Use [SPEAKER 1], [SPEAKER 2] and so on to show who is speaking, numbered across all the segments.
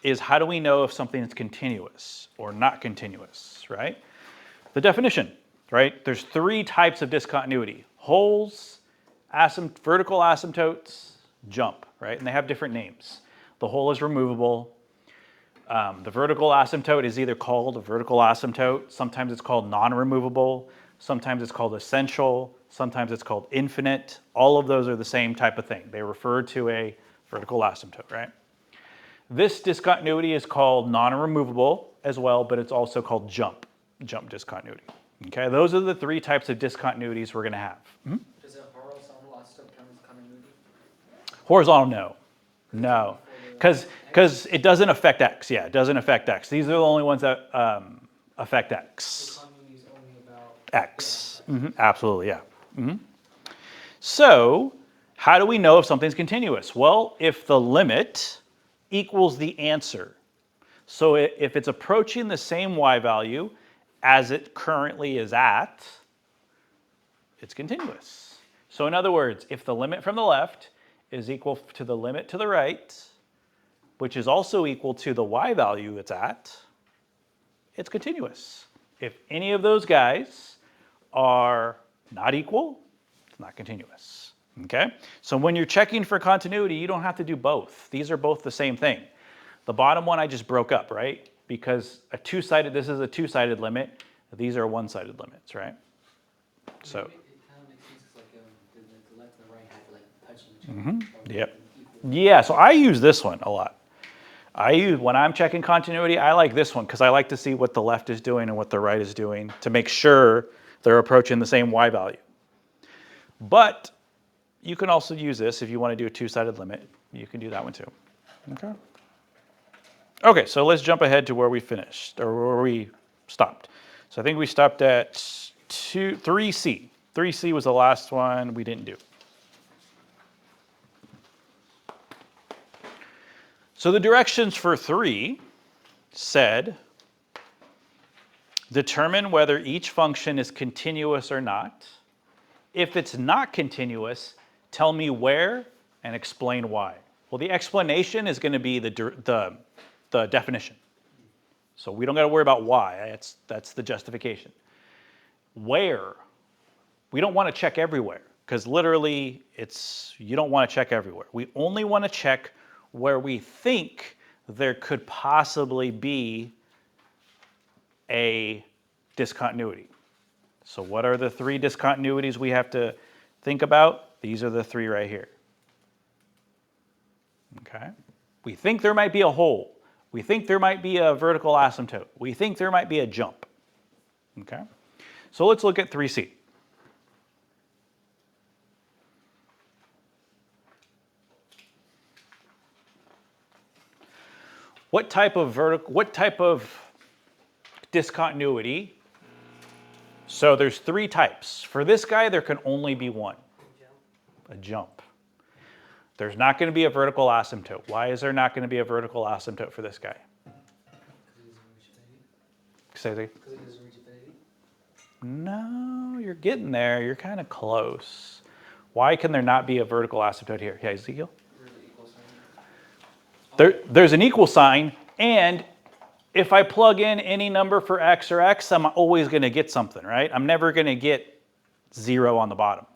[SPEAKER 1] is how do we know if something is continuous or not continuous, right? The definition, right? There's three types of discontinuity: holes, vertical asymptotes, jump, right? And they have different names. The hole is removable. The vertical asymptote is either called a vertical asymptote, sometimes it's called non-removable, sometimes it's called essential, sometimes it's called infinite. All of those are the same type of thing. They refer to a vertical asymptote, right? This discontinuity is called non-removable as well, but it's also called jump discontinuity. Okay, those are the three types of discontinuities we're going to have.
[SPEAKER 2] Does a horizontal asymptote count as continuity?
[SPEAKER 1] Horizontal, no. Because it doesn't affect x. Yeah, it doesn't affect x. These are the only ones that affect x.
[SPEAKER 2] The continuity is only about
[SPEAKER 1] X. Absolutely, yeah. So, how do we know if something's continuous? Well, if the limit equals the answer. So if it's approaching the same y value as it currently is at, it's continuous. So in other words, if the limit from the left is equal to the limit to the right, which is also equal to the y value it's at, it's continuous. If any of those guys are not equal, it's not continuous. Okay? So when you're checking for continuity, you don't have to do both. These are both the same thing. The bottom one I just broke up, right? Because this is a two-sided limit. These are one-sided limits, right? So.
[SPEAKER 2] It kind of makes sense because the left and the right have to touch each other.
[SPEAKER 1] Yep. Yeah, so I use this one a lot. When I'm checking continuity, I like this one because I like to see what the left is doing and what the right is doing to make sure they're approaching the same y value. But you can also use this if you want to do a two-sided limit. You can do that one too. Okay. Okay, so let's jump ahead to where we finished, or where we stopped. So I think we stopped at 3C. 3C was the last one we didn't do. So the directions for 3 said, determine whether each function is continuous or not. If it's not continuous, tell me where and explain why. Well, the explanation is going to be the definition. So we don't got to worry about why. That's the justification. Where? We don't want to check everywhere because literally you don't want to check everywhere. We only want to check where we think there could possibly be a discontinuity. So what are the 3 discontinuities we have to think about? These are the 3 right here. Okay? We think there might be a hole. We think there might be a vertical asymptote. We think there might be a jump. Okay? So let's look at 3C. What type of discontinuity? So there's 3 types. For this guy, there can only be one. A jump. There's not going to be a vertical asymptote. Why is there not going to be a vertical asymptote for this guy? Say that.
[SPEAKER 2] Because it doesn't reach infinity?
[SPEAKER 1] No, you're getting there. You're kind of close. Why can there not be a vertical asymptote here? Yeah, Ezekiel? There's an equal sign, and if I plug in any number for x or x, I'm always going to get something, right? I'm never going to get 0 on the bottom,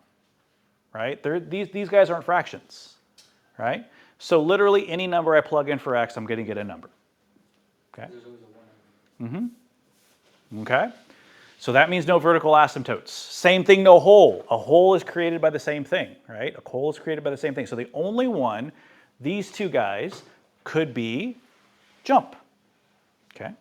[SPEAKER 1] right? These guys aren't fractions, right? So literally any number I plug in for x, I'm going to get a number. Okay?
[SPEAKER 2] There's always a 1.
[SPEAKER 1] Okay? So that means no vertical asymptotes. Same thing, no hole. A hole is created by the same thing, right? A hole is created by the same thing. So the only one, these 2 guys, could be jump. Okay?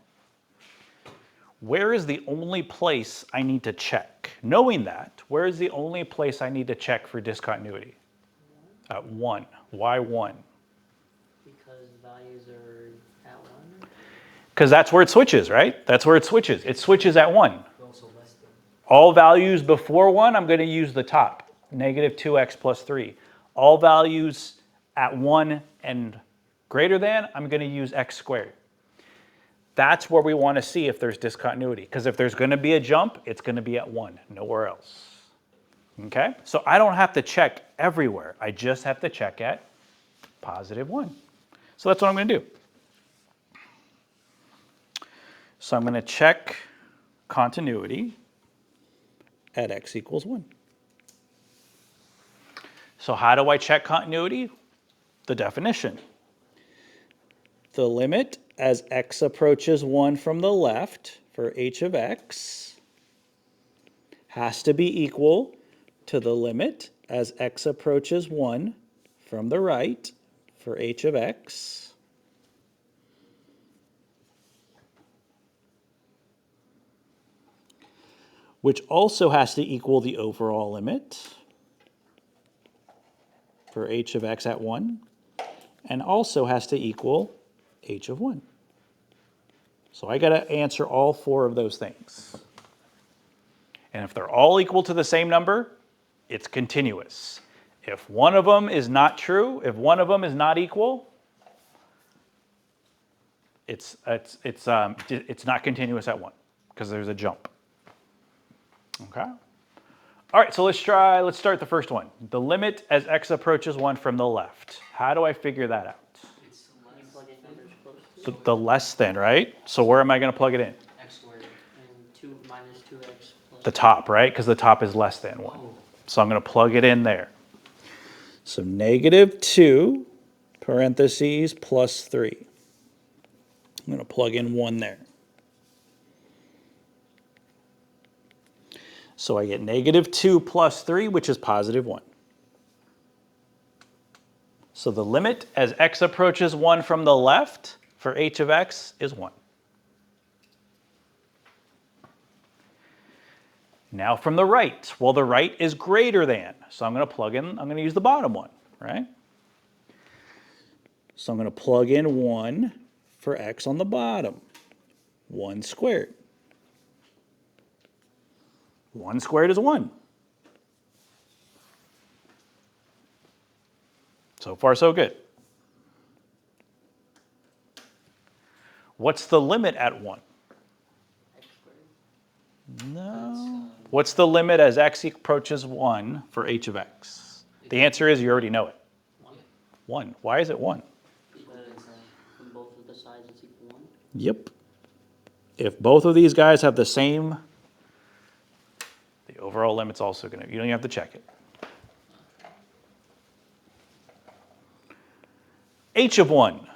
[SPEAKER 1] Where is the only place I need to check? Knowing that, where is the only place I need to check for discontinuity? At 1. Why 1?
[SPEAKER 3] Because values are at 1?
[SPEAKER 1] Because that's where it switches, right? That's where it switches. It switches at 1.
[SPEAKER 2] Also less than.
[SPEAKER 1] All values before 1, I'm going to use the top, negative 2x plus 3. All values at 1 and greater than, I'm going to use x squared. That's where we want to see if there's discontinuity. Because if there's going to be a jump, it's going to be at 1, nowhere else. Okay? So I don't have to check everywhere. I just have to check at positive 1. So that's what I'm going to do. So I'm going to check continuity at x equals 1. So how do I check continuity? The definition. The limit as x approaches 1 from the left for h of x has to be equal to the limit as x approaches 1 from the right for h of x which also has to equal the overall limit for h of x at 1, and also has to equal h of 1. So I got to answer all 4 of those things. And if they're all equal to the same number, it's continuous. If one of them is not true, if one of them is not equal, it's not continuous at 1 because there's a jump. Okay? All right, so let's start the first one. The limit as x approaches 1 from the left. How do I figure that out?
[SPEAKER 2] It's
[SPEAKER 3] When you plug in numbers close to
[SPEAKER 1] So the less than, right? So where am I going to plug it in?
[SPEAKER 2] x squared.
[SPEAKER 3] and 2 minus 2x plus.
[SPEAKER 1] The top, right? Because the top is less than 1.
[SPEAKER 2] Oh,
[SPEAKER 1] So I'm going to plug it in there. So negative 2 parentheses plus 3. I'm going to plug in 1 there. So I get negative 2 plus 3, which is positive 1. So the limit as x approaches 1 from the left for h of x is 1. Now from the right, well, the right is greater than. So I'm going to plug in, I'm going to use the bottom one, right? So I'm going to plug in 1 for x on the bottom. 1 squared. 1 squared is 1. So far, so good. What's the limit at 1?
[SPEAKER 3] X squared.
[SPEAKER 1] No. What's the limit as x approaches 1 for h of x? The answer is you already know it.
[SPEAKER 3] 1.
[SPEAKER 1] 1. Why is it 1?
[SPEAKER 3] Because from both of the sides it's equal 1.
[SPEAKER 1] Yep. If both of these guys have the same, the overall limit's also going to, you don't even have to check it. H of 1.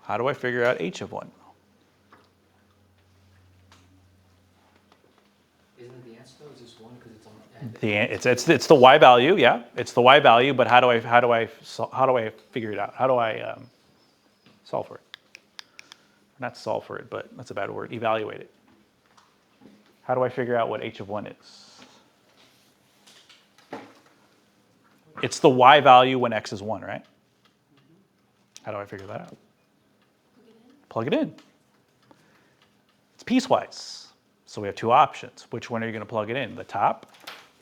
[SPEAKER 1] How do I figure out h of 1?
[SPEAKER 2] isn't the answer though? Is just one because it's on.
[SPEAKER 1] It's the y value, yeah. It's the y value, but how do I figure it out? How do I solve for it? Not solve for it, but that's a bad word. Evaluate it. How do I figure out what h of 1 is? It's the y value when x is 1, right? How do I figure that out? Plug it in. It's piecewise. So we have 2 options. Which one are you going to plug it in? The top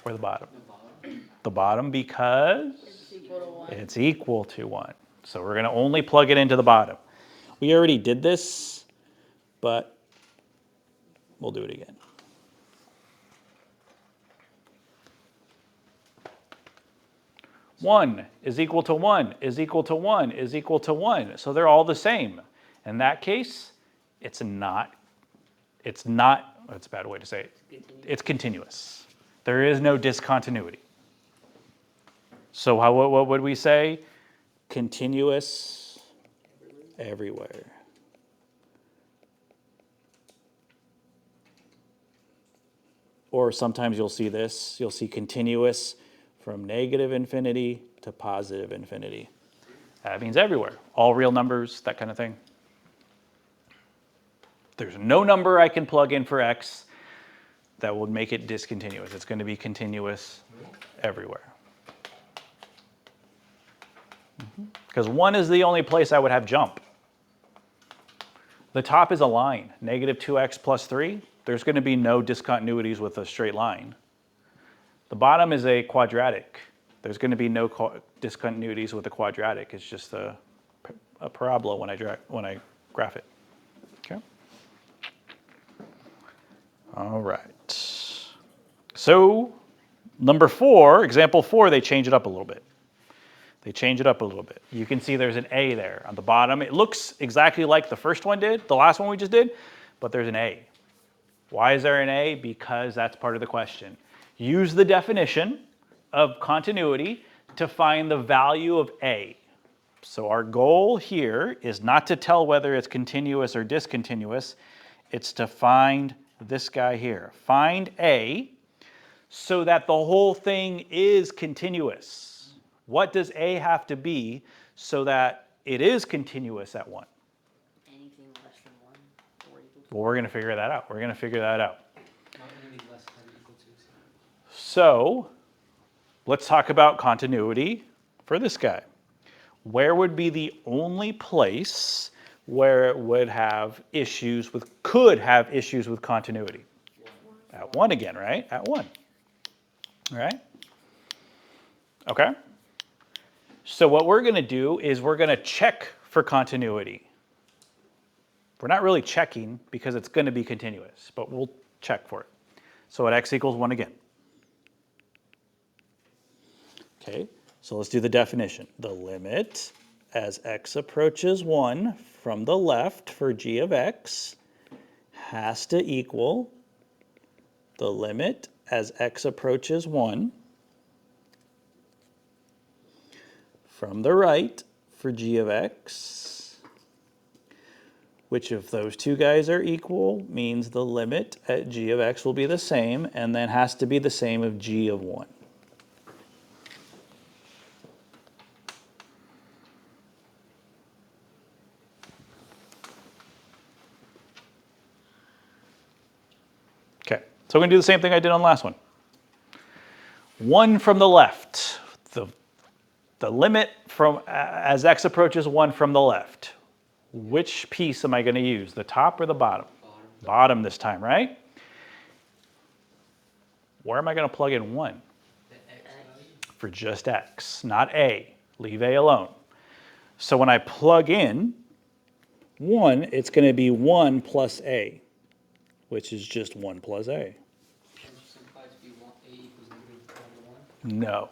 [SPEAKER 1] or the bottom?
[SPEAKER 2] The bottom.
[SPEAKER 1] The bottom because
[SPEAKER 3] It's equal to 1.
[SPEAKER 1] it's equal to 1. So we're going to only plug it into the bottom. We already did this, but we'll do it again. One is equal to 1 is equal to 1 is equal to 1. So they're all the same. In that case, it's not, that's a bad way to say it. It's continuous. There is no discontinuity. So what would we say? Continuous everywhere. Or sometimes you'll see this, you'll see continuous from negative infinity to positive infinity. That means everywhere. All real numbers, that kind of thing. There's no number I can plug in for x that would make it discontinuous. It's going to be continuous everywhere. Because 1 is the only place I would have jump. The top is a line, negative 2x plus 3. There's going to be no discontinuities with a straight line. The bottom is a quadratic. There's going to be no discontinuities with a quadratic. It's just a parabola when I graph it. Okay. All right. So number 4, example 4, they change it up a little bit. They change it up a little bit. You can see there's an A there on the bottom. It looks exactly like the first one did, the last one we just did, but there's an A. Why is there an A? Because that's part of the question. Use the definition of continuity to find the value of A. So our goal here is not to tell whether it's continuous or discontinuous. It's to find this guy here. Find A so that the whole thing is continuous. What does A have to be so that it is continuous at 1?
[SPEAKER 3] Anything less than 1 or equal to
[SPEAKER 1] Well, we're going to figure that out. We're going to figure that out.
[SPEAKER 2] Not anything less than or equal to.
[SPEAKER 1] So let's talk about continuity for this guy. Where would be the only place where it would have issues with, could have issues with continuity? At 1 again, right? At 1. All right? Okay? So what we're going to do is we're going to check for continuity. We're not really checking because it's going to be continuous, but we'll check for it. So at x equals 1 again. Okay, so let's do the definition. The limit as x approaches 1 from the left for g of x has to equal the limit as x approaches 1 from the right for g of x, which if those two guys are equal means the limit at g of x will be the same, and then has to be the same of g of 1. Okay, so we're going to do the same thing I did on the last one. 1 from the left, the limit from as x approaches 1 from the left. Which piece am I going to use, the top or the bottom? Bottom this time, right? Where am I going to plug in 1?
[SPEAKER 2] The x value.
[SPEAKER 1] For just x, not a. Leave a alone. So when I plug in 1, it's going to be 1 plus a, which is just 1 plus a.
[SPEAKER 2] That just implies to be a equals negative 1 to 1.
[SPEAKER 1] No,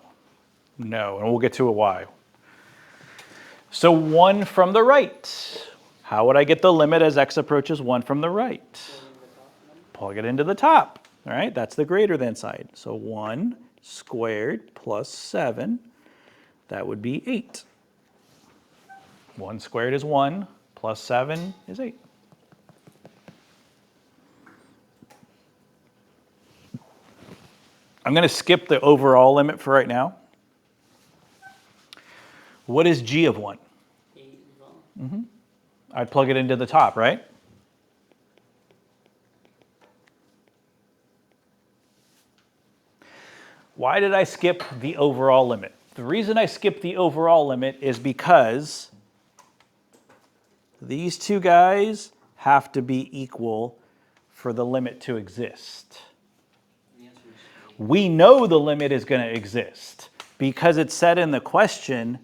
[SPEAKER 1] no, and we'll get to a why. So 1 from the right. How would I get the limit as x approaches 1 from the right? Plug it into the top, all right? That's the greater than side. So 1 squared plus 7, that would be 8. 1 squared is 1, plus 7 is 8. I'm going to skip the overall limit for right now. What is g of 1?
[SPEAKER 3] 8 as well.
[SPEAKER 1] I'd plug it into the top, right? Why did I skip the overall limit? The reason I skipped the overall limit is because these two guys have to be equal for the limit to exist.
[SPEAKER 2] The answer is
[SPEAKER 1] We know the limit is going to exist because it said in the question,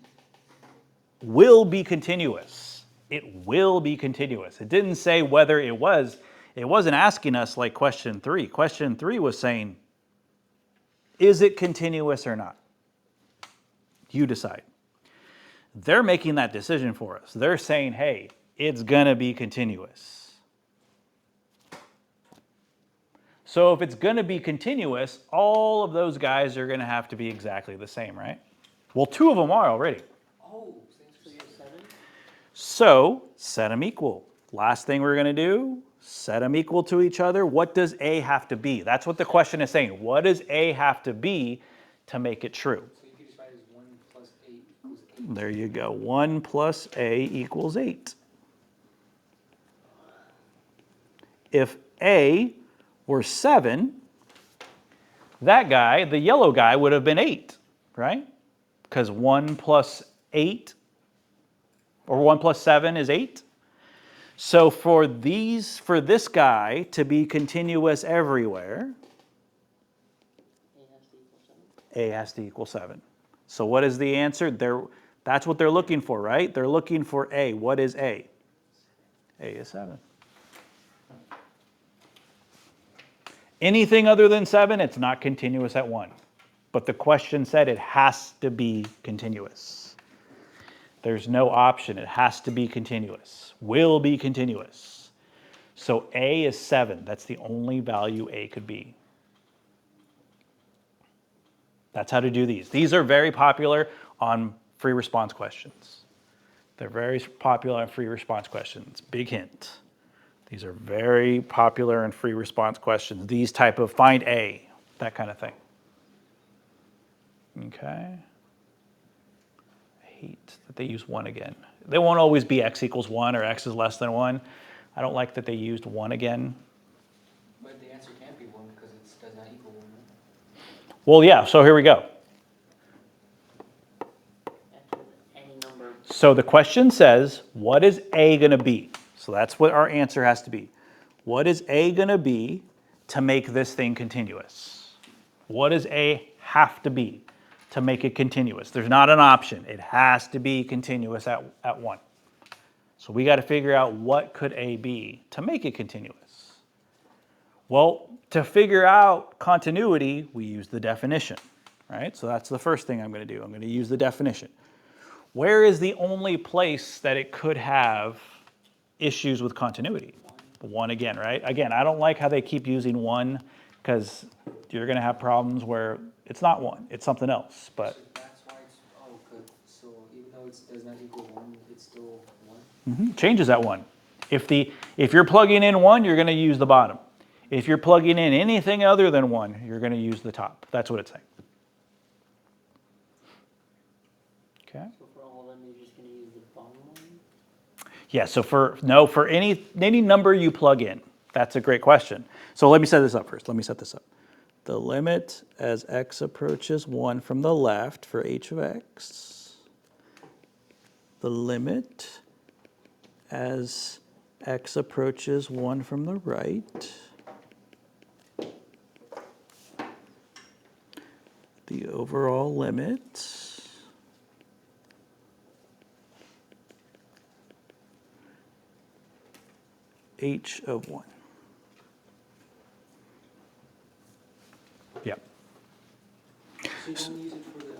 [SPEAKER 1] will be continuous. It will be continuous. It didn't say whether it was. It wasn't asking us like question 3. Question 3 was saying, is it continuous or not? You decide. They're making that decision for us. They're saying, hey, it's going to be continuous. So if it's going to be continuous, all of those guys are going to have to be exactly the same, right? Well, 2 of them are already.
[SPEAKER 2] oh, thanks for
[SPEAKER 3] So you have 7?
[SPEAKER 1] So set them equal. Last thing we're going to do, set them equal to each other. What does A have to be? That's what the question is saying. What does A have to be to make it true?
[SPEAKER 2] So you could just write it as 1 plus 8 equals 8.
[SPEAKER 1] There you go. 1 plus A equals 8. If A were 7, that guy, the yellow guy, would have been 8, right? Because 1 plus 8, or 1 plus 7 is 8. So for this guy to be continuous everywhere,
[SPEAKER 3] A has to equal 7.
[SPEAKER 1] A has to equal 7. So what is the answer? That's what they're looking for, right? They're looking for A. What is A? A is 7. Anything other than 7, it's not continuous at 1. But the question said it has to be continuous. There's no option. It has to be continuous. Will be continuous. So A is 7. That's the only value A could be. That's how to do these. These are very popular on free response questions. They're very popular on free response questions. Big hint. These are very popular in free response questions. These type of find A, that kind of thing. Okay. I hate that they use 1 again. They won't always be x equals 1 or x is less than 1. I don't like that they used 1 again.
[SPEAKER 2] But the answer can't be 1 because it does not equal 1. Right?
[SPEAKER 1] Well, yeah, so here we go.
[SPEAKER 3] X with any number.
[SPEAKER 1] So the question says, what is A going to be? So that's what our answer has to be. What is A going to be to make this thing continuous? What does A have to be to make it continuous? There's not an option. It has to be continuous at 1. So we got to figure out what could A be to make it continuous. Well, to figure out continuity, we use the definition, right? So that's the first thing I'm going to do. I'm going to use the definition. Where is the only place that it could have issues with continuity? 1 again, right? Again, I don't like how they keep using 1 because you're going to have problems where it's not 1, it's something else. But
[SPEAKER 2] So that's why it's, oh, good. So even though it does not equal 1, it's still 1?
[SPEAKER 1] changes at 1. If you're plugging in 1, you're going to use the bottom. If you're plugging in anything other than 1, you're going to use the top. That's what it's saying. Okay.
[SPEAKER 3] So for all of them, you're just going to use the bottom one?
[SPEAKER 1] Yeah, so for any number you plug in, that's a great question. So let me set this up first. Let me set this up. The limit as x approaches 1 from the left for h of x. The limit as x approaches 1 from the right. The overall limit. H of 1. Yep.
[SPEAKER 2] So you don't use it for the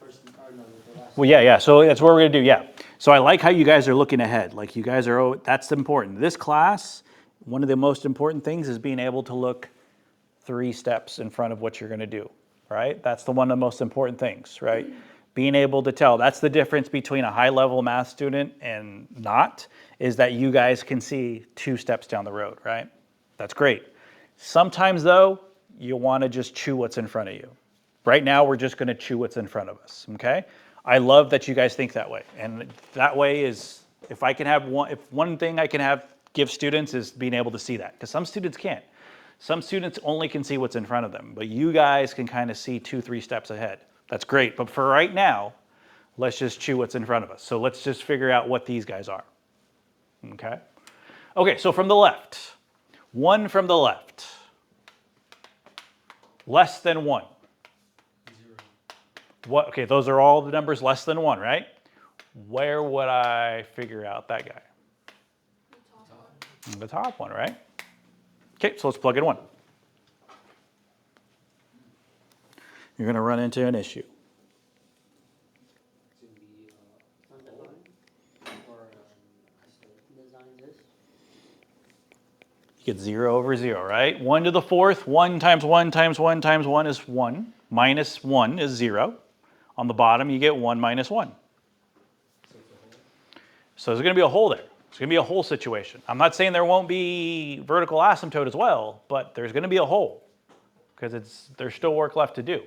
[SPEAKER 2] first, or no, the last.
[SPEAKER 1] Well, yeah. So that's what we're going to do, yeah. So I like how you guys are looking ahead. Like you guys are, that's important. This class, one of the most important things is being able to look 3 steps in front of what you're going to do, right? That's one of the most important things, right? Being able to tell. That's the difference between a high-level math student and not, is that you guys can see 2 steps down the road, right? That's great. Sometimes, though, you want to just chew what's in front of you. Right now, we're just going to chew what's in front of us, okay? I love that you guys think that way. And that way is, if one thing I can give students is being able to see that, because some students can't. Some students only can see what's in front of them, but you guys can kind of see 2-3 steps ahead. That's great, but for right now, let's just chew what's in front of us. So let's just figure out what these guys are, okay? Okay, so from the left, 1 from the left, less than 1.
[SPEAKER 2] 0.
[SPEAKER 1] What? Okay, those are all the numbers less than 1, right? Where would I figure out that guy? The top one, right? Okay, so let's plug in 1. You're going to run into an issue.
[SPEAKER 2] It's going to be,
[SPEAKER 3] Undefined.
[SPEAKER 2] or,
[SPEAKER 3] Design this.
[SPEAKER 1] You get 0 over 0, right? 1 to the 4th, 1 times 1 times 1 times 1 is 1. Minus 1 is 0. On the bottom, you get 1 minus 1. So there's going to be a hole there. It's going to be a hole situation. I'm not saying there won't be vertical asymptote as well, but there's going to be a hole because there's still work left to do.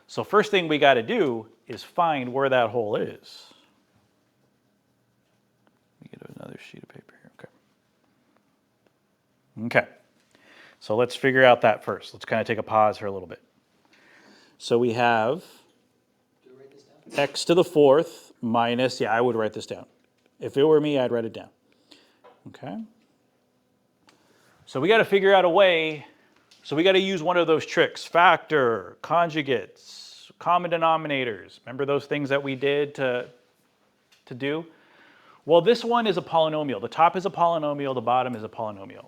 [SPEAKER 1] So first thing we got to do is find where that hole is. Let me get another sheet of paper here. Okay. Okay. So let's figure out that first. Let's kind of take a pause here a little bit. So we have
[SPEAKER 2] do I write this down?
[SPEAKER 1] x to the 4th minus, yeah, I would write this down. If it were me, I'd write it down. Okay. So we got to figure out a way. So we got to use one of those tricks: factor, conjugates, common denominators. Remember those things that we did to do? Well, this one is a polynomial. The top is a polynomial, the bottom is a polynomial.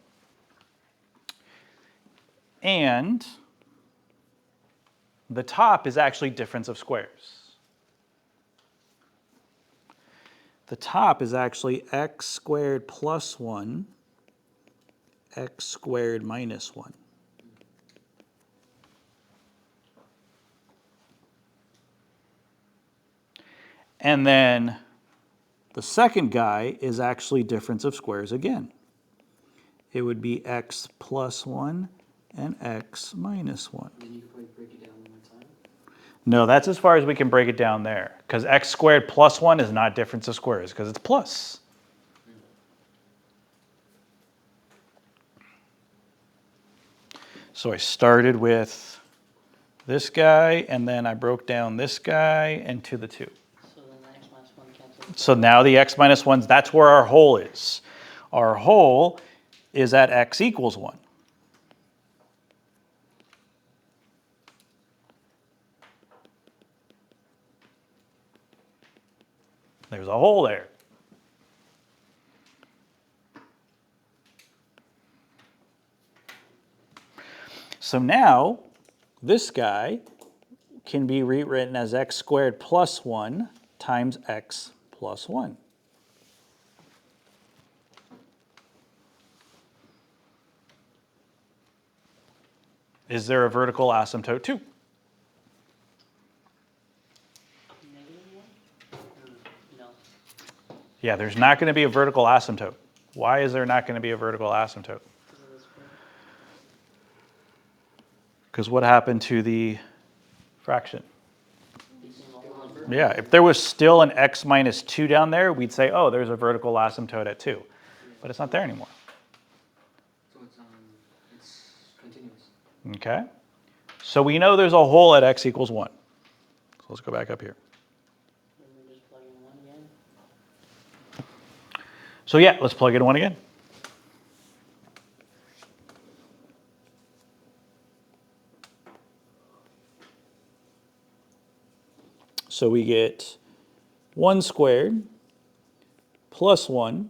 [SPEAKER 1] And the top is actually difference of squares. the top is actually x squared plus 1, x squared minus 1. And then the second guy is actually difference of squares again. It would be x plus 1 and x minus 1.
[SPEAKER 2] Then you could probably break it down one more time.
[SPEAKER 1] No, that's as far as we can break it down there. Because x squared plus 1 is not difference of squares, because it's plus. So I started with this guy, and then I broke down this guy into the 2.
[SPEAKER 3] So then the x minus 1 cancels.
[SPEAKER 1] So now the x minus 1s, that's where our hole is. Our hole is at x equals 1. There's a hole there. So now this guy can be rewritten as x squared plus 1 times x plus 1. Is there a vertical asymptote too?
[SPEAKER 3] No.
[SPEAKER 1] Yeah, there's not going to be a vertical asymptote. Why is there not going to be a vertical asymptote? Because what happened to the fraction? Yeah, if there was still an x minus 2 down there, we'd say, oh, there's a vertical asymptote at 2. But it's not there anymore.
[SPEAKER 2] So it's continuous.
[SPEAKER 1] Okay? So we know there's a hole at x equals 1. So let's go back up here.
[SPEAKER 3] Then we just plug in 1 again.
[SPEAKER 1] So yeah, let's plug in 1 again. So we get 1 squared plus 1,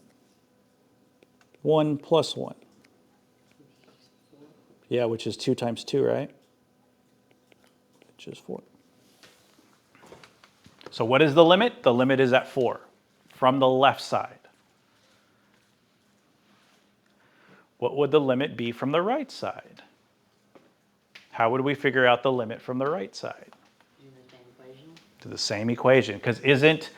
[SPEAKER 1] 1 plus 1. Yeah, which is 2 times 2, right? Which is 4. So what is the limit? The limit is at 4 from the left side. What would the limit be from the right side? How would we figure out the limit from the right side?
[SPEAKER 3] Using the same equation.
[SPEAKER 1] To the same equation, because isn't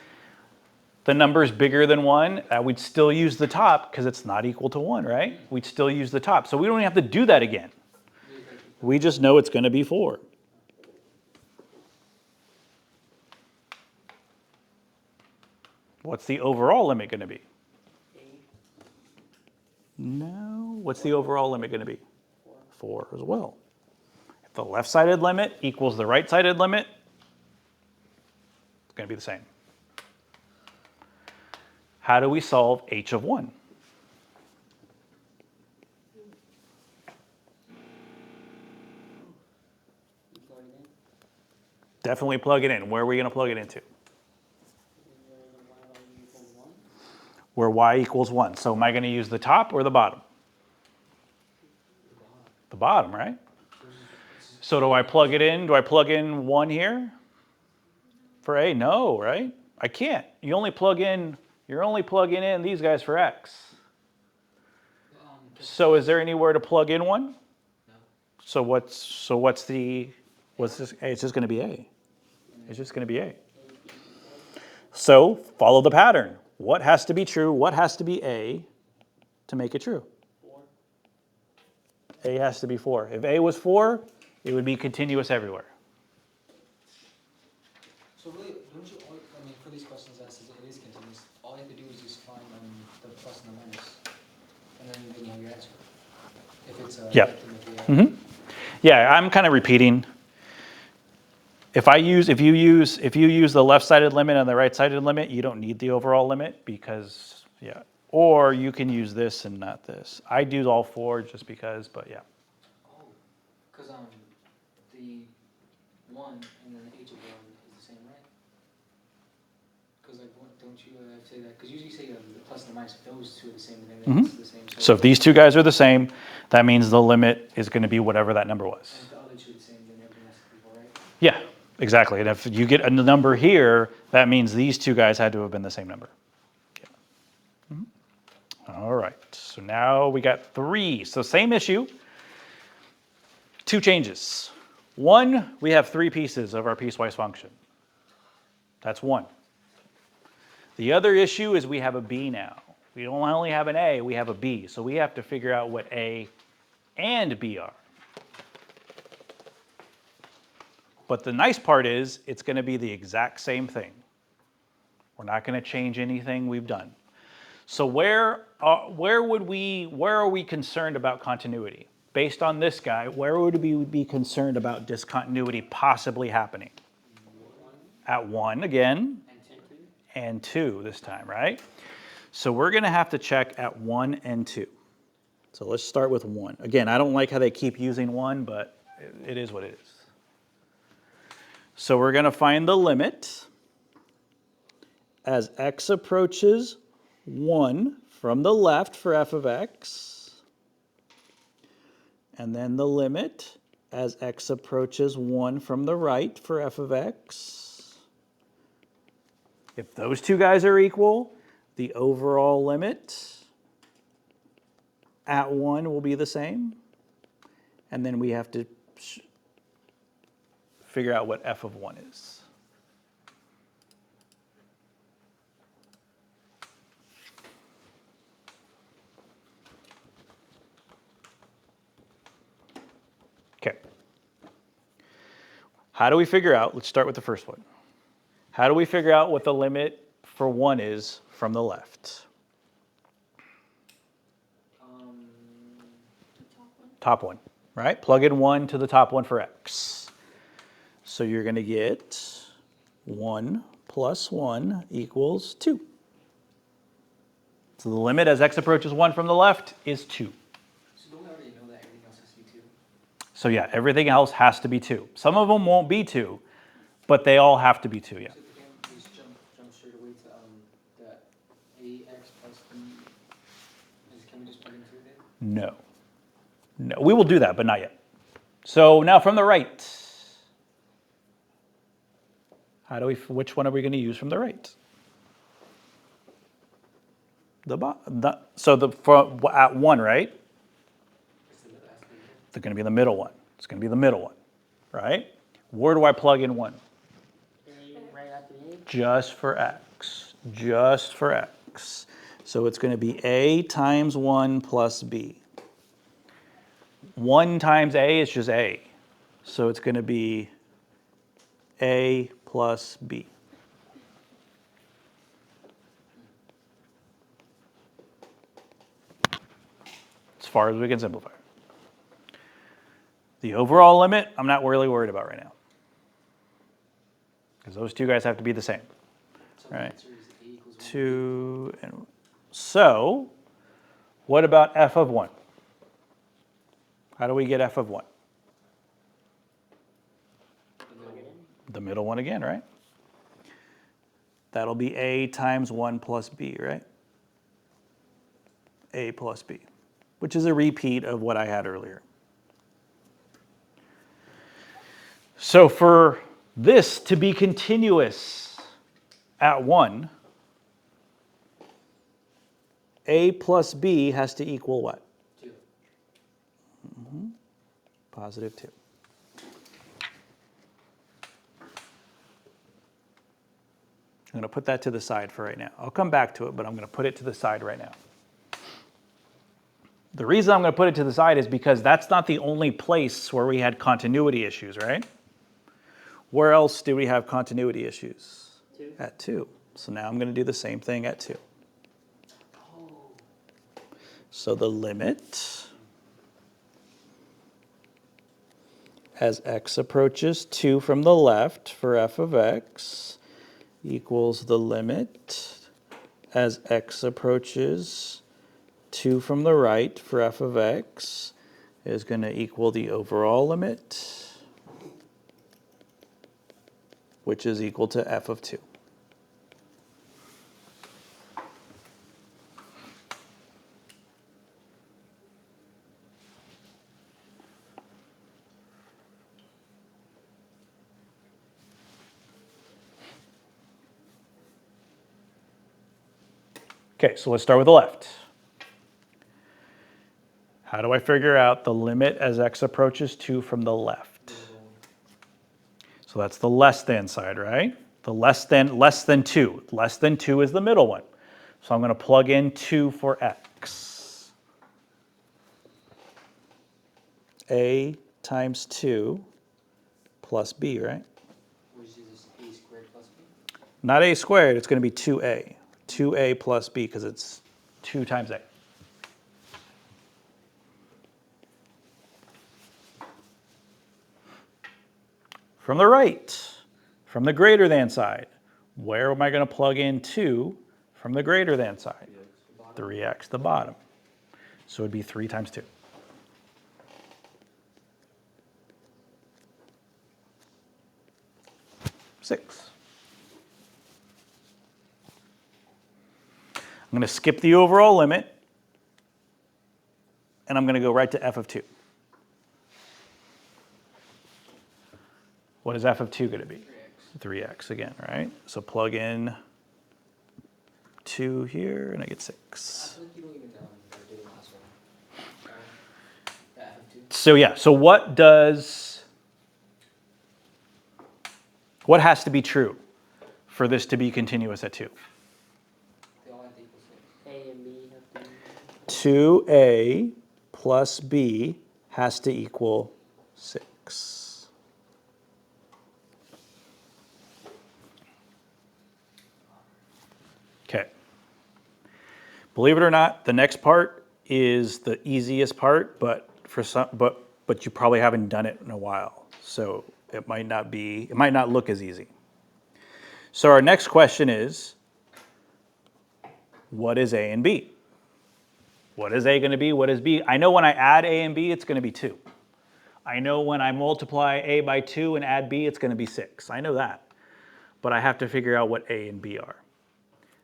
[SPEAKER 1] the numbers bigger than 1? We'd still use the top because it's not equal to 1, right? We'd still use the top. So we don't even have to do that again. We just know it's going to be 4. What's the overall limit going to be? No. What's the overall limit going to be? 4 as well. If the left-sided limit equals the right-sided limit, it's going to be the same. How do we solve h of 1?
[SPEAKER 3] You plug it in.
[SPEAKER 1] Definitely plug it in. Where are we going to plug it into?
[SPEAKER 3] Where the y value equals 1.
[SPEAKER 1] Where y equals 1. So am I going to use the top or the bottom? The bottom, right? So do I plug it in? Do I plug in 1 here? For a? No, right? I can't. You're only plugging in these guys for x. So is there anywhere to plug in 1?
[SPEAKER 2] No.
[SPEAKER 1] So what's this? Hey, it's just going to be a. It's just going to be a. So follow the pattern. What has to be true? What has to be a to make it true?
[SPEAKER 3] 4.
[SPEAKER 1] A has to be 4. If a was 4, it would be continuous everywhere.
[SPEAKER 2] So really, don't you? I mean, for these questions, as it is continuous, all you have to do is just find the plus and the minus, and then you have your answer. If it's
[SPEAKER 1] Yeah. Mm-hmm. Yeah, I'm kind of repeating. If you use the left-sided limit and the right-sided limit, you don't need the overall limit because, yeah. Or you can use this and not this. I do all 4 just because, but yeah.
[SPEAKER 2] Oh, because the 1 and then the h of 1 is the same, right? Because like, don't you say that? Because usually you say the plus and the minus, those two are the same, and then it's the same.
[SPEAKER 1] So if these two guys are the same, that means the limit is going to be whatever that number was.
[SPEAKER 2] And if the other two are the same, then everything has to be equal, right?
[SPEAKER 1] Yeah, exactly. And if you get a number here, that means these two guys had to have been the same number. All right, so now we got 3. So same issue, 2 changes. 1, we have 3 pieces of our piecewise function. That's 1. The other issue is we have a b now. We don't only have an a, we have a b. So we have to figure out what a and b are. But the nice part is it's going to be the exact same thing. We're not going to change anything we've done. So where are we concerned about continuity? Based on this guy, where would we be concerned about discontinuity possibly happening? At 1 again, and 2 this time, right? So we're going to have to check at 1 and 2. So let's start with 1. Again, I don't like how they keep using 1, but it is what it is. So we're going to find the limit as x approaches 1 from the left for f of x, and then the limit as x approaches 1 from the right for f of x. If those two guys are equal, the overall limit at 1 will be the same, and then we have to figure out what f of 1 is. Okay. How do we figure out, let's start with the first one. How do we figure out what the limit for 1 is from the left? Top one, right? Plug in 1 to the top one for x. So you're going to get 1 plus 1 equals 2. So the limit as x approaches 1 from the left is 2.
[SPEAKER 2] So don't we already know that everything else has to be 2?
[SPEAKER 1] So yeah, everything else has to be 2. Some of them won't be 2, but they all have to be 2, yeah.
[SPEAKER 2] So we can just jump straight away to that ax plus b. Can we just plug into it then?
[SPEAKER 1] No. No, we will do that, but not yet. So now from the right, which one are we going to use from the right? At 1, right? They're going to be the middle one. It's going to be the middle one, right? Where do I plug in 1?
[SPEAKER 3] Right after A?
[SPEAKER 1] Just for x. Just for x. So it's going to be a times 1 plus b. 1 times a is just a. So it's going to be a plus b. As far as we can simplify it. The overall limit, I'm not really worried about right now. Because those two guys have to be the same.
[SPEAKER 2] So the
[SPEAKER 1] Right.
[SPEAKER 2] answer is a equals 1.
[SPEAKER 1] 2 and so what about f of 1? How do we get f of 1? The middle one again, right? That'll be a times 1 plus b, right? A plus b, which is a repeat of what I had earlier. So for this to be continuous at 1, a plus b has to equal what?
[SPEAKER 2] 2.
[SPEAKER 1] Positive 2. I'm going to put that to the side for right now. I'll come back to it, but I'm going to put it to the side right now. The reason I'm going to put it to the side is because that's not the only place where we had continuity issues, right? Where else do we have continuity issues?
[SPEAKER 3] 2.
[SPEAKER 1] At 2. So now I'm going to do the same thing at 2. So the limit as x approaches 2 from the left for f of x equals the limit as x approaches 2 from the right for f of x is going to equal the overall limit, which is equal to f of 2. Okay, so let's start with the left. How do I figure out the limit as x approaches 2 from the left? So that's the less than side, right? The less than 2. Less than 2 is the middle one. So I'm going to plug in 2 for x. A times 2 plus b, right?
[SPEAKER 2] Which is a squared plus b.
[SPEAKER 1] Not a squared, it's going to be 2a. 2a plus b because it's 2 times a. From the right, from the greater than side, where am I going to plug in 2 from the greater than side? 3x, the bottom. So it would be 3 times 2. Six. I'm going to skip the overall limit, and I'm going to go right to f of 2. What is f of 2 going to be? 3x again, right? So plug in 2 here, and I get 6.
[SPEAKER 2] I think you don't even do the last one. The f of 2.
[SPEAKER 1] So yeah, so what has to be true for this to be continuous at 2?
[SPEAKER 2] They all have to equal 6.
[SPEAKER 3] A and B have to be.
[SPEAKER 1] 2a plus b has to equal 6. Okay. Believe it or not, the next part is the easiest part, but you probably haven't done it in a while. So it might not look as easy. So our next question is, what is a and b? What is a going to be? What is b? I know when I add a and b, it's going to be 2. I know when I multiply a by 2 and add b, it's going to be 6. I know that. But I have to figure out what a and b are.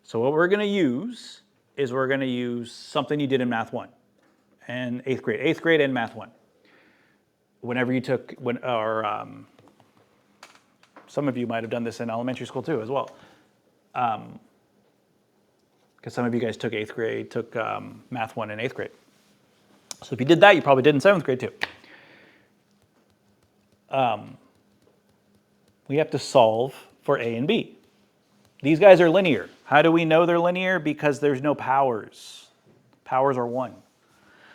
[SPEAKER 1] So what we're going to use is we're going to use something you did in Math 1 and 8th grade. 8th grade and Math 1. Whenever you took, some of you might have done this in elementary school too as well. Because some of you guys took 8th grade, took Math 1 in 8th grade. So if you did that, you probably did in 7th grade too. We have to solve for a and b. These guys are linear. How do we know they're linear? Because there's no powers. Powers are 1.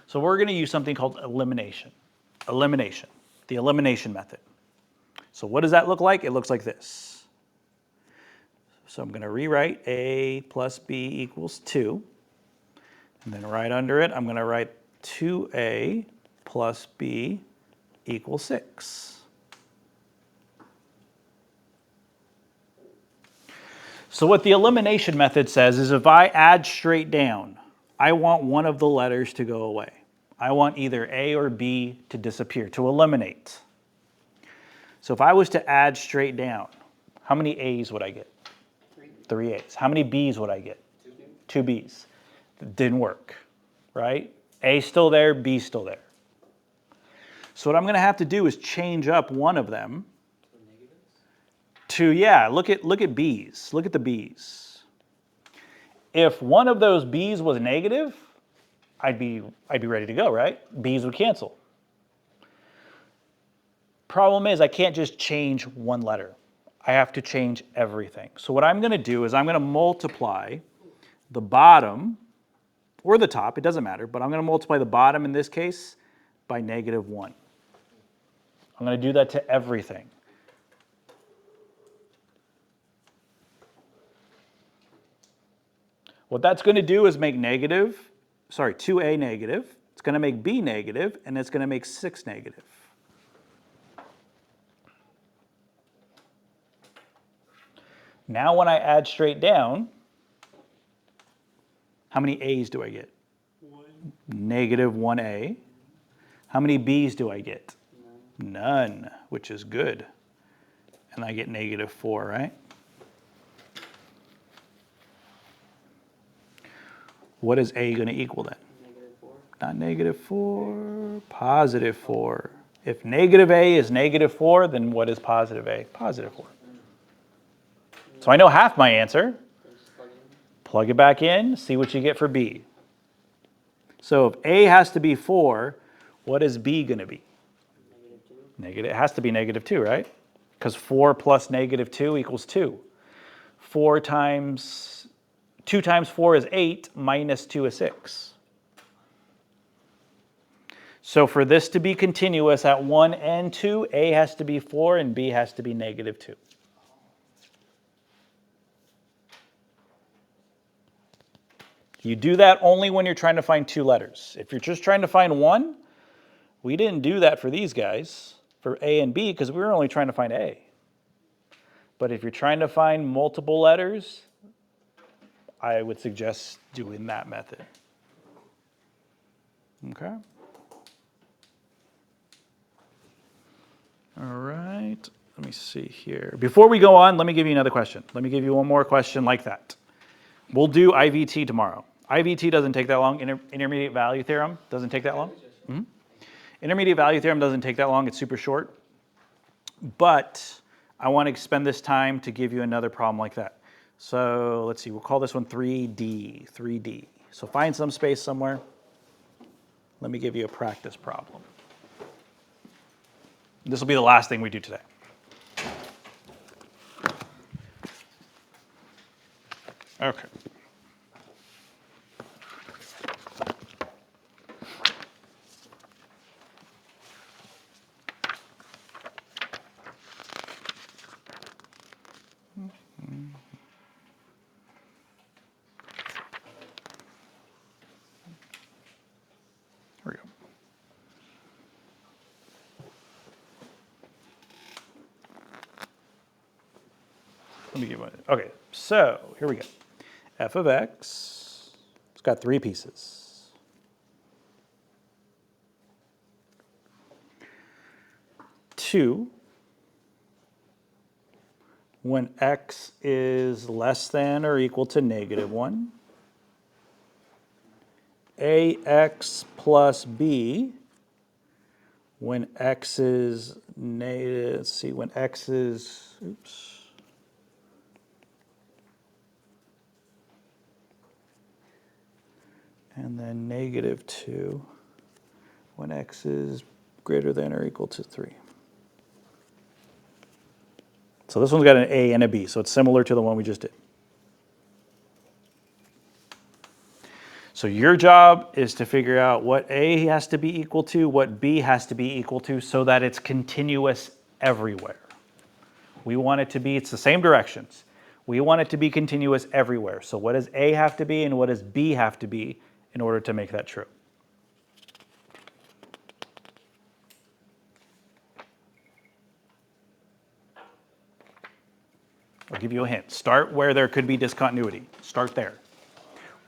[SPEAKER 1] So we're going to use something called elimination. Elimination, the elimination method. So what does that look like? It looks like this. So I'm going to rewrite a plus b equals 2. And then right under it, I'm going to write 2a plus b equals 6. So what the elimination method says is if I add straight down, I want one of the letters to go away. I want either a or b to disappear, to eliminate. So if I was to add straight down, how many a's would I get? 3 a's. How many b's would I get? 2 b's. It didn't work, right? A's still there, b's still there. So what I'm going to have to do is change up one of them to, yeah, look at b's. Look at the b's. If one of those b's was negative, I'd be ready to go, right? B's would cancel. Problem is I can't just change one letter. I have to change everything. So what I'm going to do is I'm going to multiply the bottom or the top, it doesn't matter, but I'm going to multiply the bottom in this case by -1. I'm going to do that to everything. What that's going to do is make 2a negative, it's going to make b negative, and it's going to make 6 negative. Now when I add straight down, how many a's do I get?
[SPEAKER 3] 1.
[SPEAKER 1] -1a. How many b's do I get? None, which is good. And I get -4, right? What is a going to equal then?
[SPEAKER 3] -4.
[SPEAKER 1] Not -4, +4. If negative a is -4, then what is positive a? +4. So I know half my answer. Plug it back in, see what you get for B. So if A has to be 4, what is B going to be?
[SPEAKER 3] -2.
[SPEAKER 1] It has to be -2, right? Because 4 plus -2 equals 2. 2 times 4 is 8, minus 2 is 6. So for this to be continuous at 1 and 2, A has to be 4 and B has to be -2. You do that only when you're trying to find 2 letters. If you're just trying to find 1, we didn't do that for these guys, for A and B, because we were only trying to find A. But if you're trying to find multiple letters, I would suggest doing that method. Okay? All right, let me see here. Before we go on, let me give you another question. Let me give you one more question like that. We'll do IVT tomorrow. IVT doesn't take that long. Intermediate value theorem doesn't take that long. Intermediate value theorem doesn't take that long. It's super short. But I want to spend this time to give you another problem like that. So let's see, we'll call this one 3D, 3D. So find some space somewhere. Let me give you a practice problem. This will be the last thing we do today. Okay. Here we go. Let me give one. Okay, so here we go. F of x, it's got 3 pieces. Two, when x is less than or equal to -1. Ax plus b, when x is let's see, when x is, oops. And then -2 when x is greater than or equal to 3. So this one's got an A and a B, so it's similar to the one we just did. So your job is to figure out what A has to be equal to, what B has to be equal to, so that it's continuous everywhere. We want it to be, it's the same directions. We want it to be continuous everywhere. So what does A have to be and what does B have to be in order to make that true? I'll give you a hint. Start where there could be discontinuity. Start there.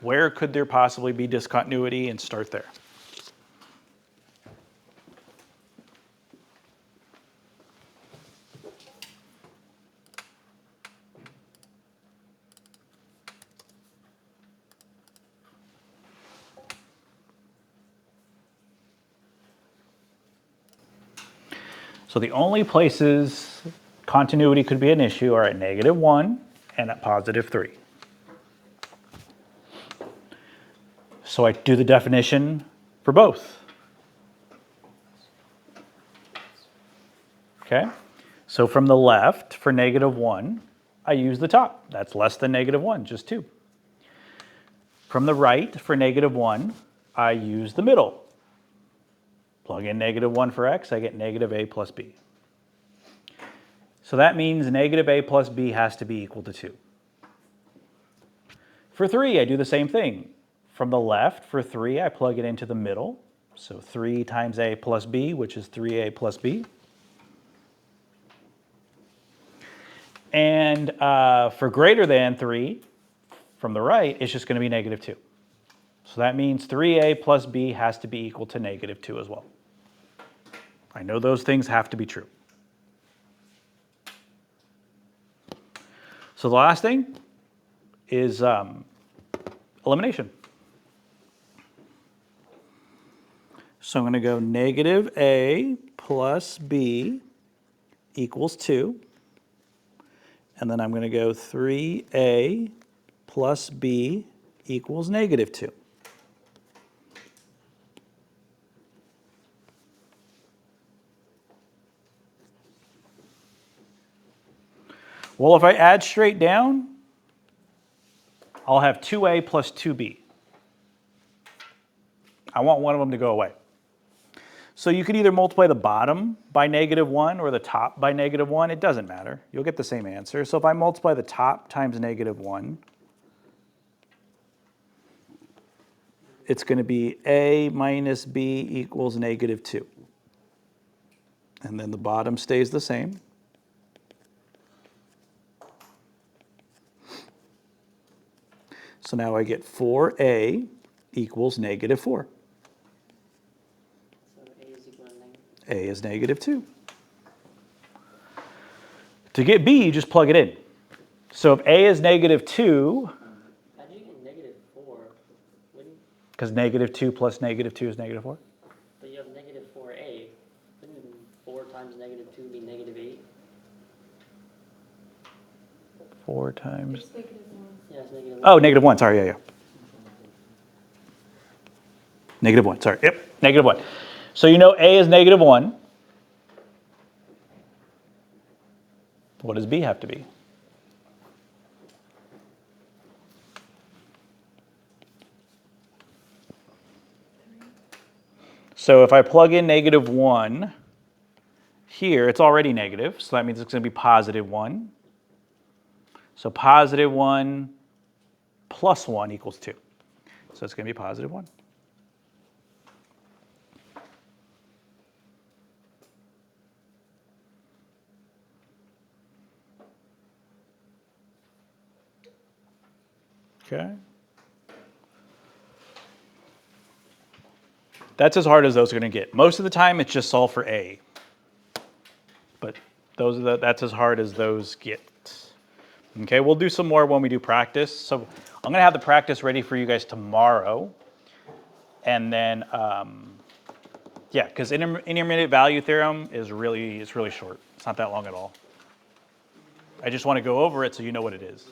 [SPEAKER 1] Where could there possibly be discontinuity, and start there. So the only places continuity could be an issue are at -1 and at +3. So I do the definition for both. Okay? So from the left, for -1, I use the top. That's less than -1, just 2. From the right, for -1, I use the middle. Plug in -1 for x, I get -a plus b. So that means -a plus b has to be equal to 2. For 3, I do the same thing. From the left, for 3, I plug it into the middle. So 3 times a plus b, which is 3a plus b. And for greater than 3, from the right, it's just going to be -2. So that means 3a plus b has to be equal to -2 as well. I know those things have to be true. So the last thing is elimination. So I'm going to go -a plus b equals 2. And then I'm going to go 3a plus b equals negative 2. Well, if I add straight down, I'll have 2a plus 2b. I want one of them to go away. So you could either multiply the bottom by negative 1 or the top by negative 1. It doesn't matter. You'll get the same answer. So if I multiply the top times negative 1, it's going to be a minus b equals negative 2. And then the bottom stays the same. So now I get 4a equals negative 4.
[SPEAKER 3] So A is equal to negative.
[SPEAKER 1] A is negative 2. To get b, you just plug it in. So if a is negative 2,
[SPEAKER 3] How do you get negative 4? Wouldn't,
[SPEAKER 1] because negative 2 plus negative 2 is negative 4.
[SPEAKER 3] but you have negative 4A. Wouldn't 4 times negative 2 be negative 8?
[SPEAKER 1] 4 times.
[SPEAKER 4] It's negative 1.
[SPEAKER 3] Yeah, it's negative 1.
[SPEAKER 1] Oh, negative 1. Sorry, yeah. Negative 1. Sorry. Yep, negative 1. So you know a is negative 1. What does b have to be? So if I plug in negative 1 here, it's already negative, so that means it's going to be positive 1. So positive 1 plus 1 equals 2. So it's going to be positive 1. Okay. That's as hard as those are going to get. Most of the time, it's just solve for a. But that's as hard as those get. Okay, we'll do some more when we do practice. So I'm going to have the practice ready for you guys tomorrow. And then, yeah, because intermediate value theorem is really short. It's not that long at all. I just want to go over it so you know what it is.